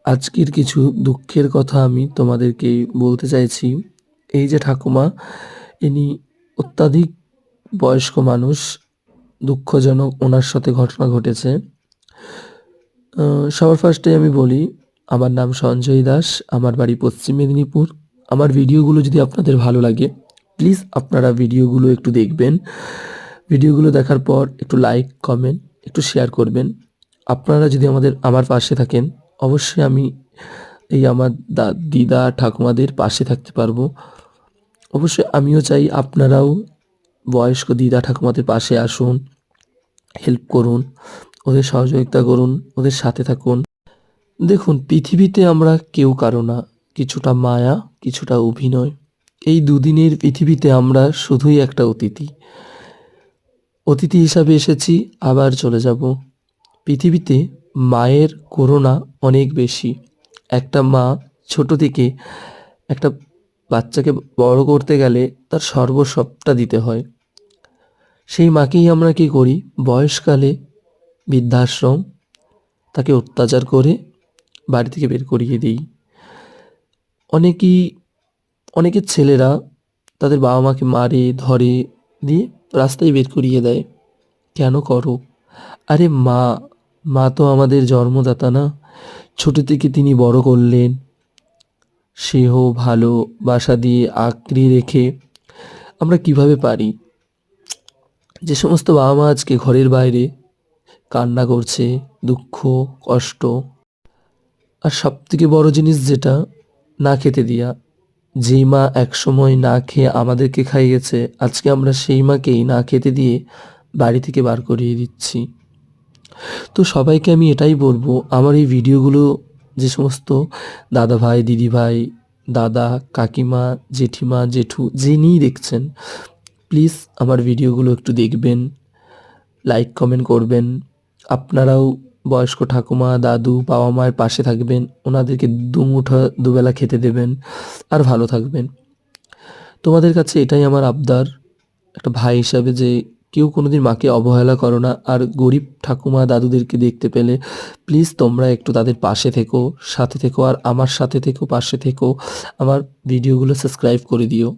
আজকের কিছু দুঃখের কথা আমি তোমাদেরকে বলতে চাইছি। এই যে ঠাকুমা, ইনি অত্যাধিক বয়স্ক মানুষ। দুঃখজনক ওনার সাথে ঘটনা ঘটেছে। সবার ফার্স্টে আমি বলি, আমার নাম সঞ্জয় দাস, আমার বাড়ি পশ্চিম মেদিনীপুর। আমার ভিডিওগুলো যদি আপনাদের ভালো লাগে, প্লিজ আপনারা ভিডিওগুলো একটু দেখবেন। ভিডিওগুলো দেখার পর একটু লাইক, কমেন্ট, একটু শেয়ার করবেন। আপনারা যদি আমার পাশে থাকেন, অবশ্যই আমি এই আমার দিদা ঠাকুমাদের পাশে থাকতে পারবো। অবশ্যই আমিও চাই আপনারাও বয়স্ক দিদা ঠাকুমাদের পাশে আসুন, হেল্প করুন, ওদের সহযোগিতা করুন, ওদের সাথে থাকুন। দেখুন, পৃথিবীতে আমরা কেউ কারো না, কিছুটা মায়া, কিছুটা অভিনয়। এই দুদিনের পৃথিবীতে আমরা শুধুই একটা অতিথি। অতিথি হিসাবে এসেছি, আবার চলে যাব। পৃথিবীতে মায়ের করুণা অনেক বেশি। একটা মা ছোট থেকে একটা বাচ্চাকে বড় করতে গেলে তার সর্বস্বটা দিতে হয়। সেই মাকেই আমরা কি করি, বয়সকালে বৃদ্ধাশ্রম, তাকে অত্যাচার করে বাড়ি থেকে বের করিয়ে দিই। অনেকেই অনেকের ছেলেরা তাদের বাবা মাকে মারে, ধরে, দিয়ে রাস্তায় বের করিয়ে দেয়। কেন করো? আরে মা, মা তো আমাদের জন্মদাতা না? ছোট থেকে তিনি বড় করলেন, স্নেহ ভালোবাসা দিয়ে আঁকড়ে রেখে। আমরা কিভাবে পারি? যে সমস্ত বাবা মা আজকে ঘরের বাইরে কান্না করছে, দুঃখ, কষ্ট, আর সবথেকে বড় জিনিস যেটা, না খেতে দেয়া। যেই মা একসময় না খেয়ে আমাদেরকে খাইয়েছে, আজকে আমরা সেই মাকেই না খেতে দিয়ে বাড়ি থেকে বার করিয়ে দিচ্ছি। তো সবাইকে আমি এটাই বলবো, আমার এই ভিডিওগুলো যে সমস্ত দাদা ভাই, দিদি ভাই, দাদা, কাকিমা, জেঠিমা, জেঠু যিনিই দেখছেন, প্লিজ আমার ভিডিওগুলো একটু দেখবেন, লাইক, কমেন্ট করবেন। আপনারাও বয়স্ক ঠাকুমা, দাদু, বাবা মায়ের পাশে থাকবেন, ওনাদেরকে দুমুঠো দুবেলা খেতে দেবেন, আর ভালো থাকবেন। তোমাদের কাছে এটাই আমার আবদার, একটা ভাই হিসাবে, যে কেউ কোনোদিন মাকে অবহেলা করো না। আর গরিব ঠাকুমা দাদুদেরকে দেখতে পেলে প্লিজ তোমরা একটু তাদের পাশে থেকো, সাথে থেকো, আর আমার সাথে থেকো, পাশে থেকো। আমার ভিডিওগুলো সাবস্ক্রাইব করে দিও।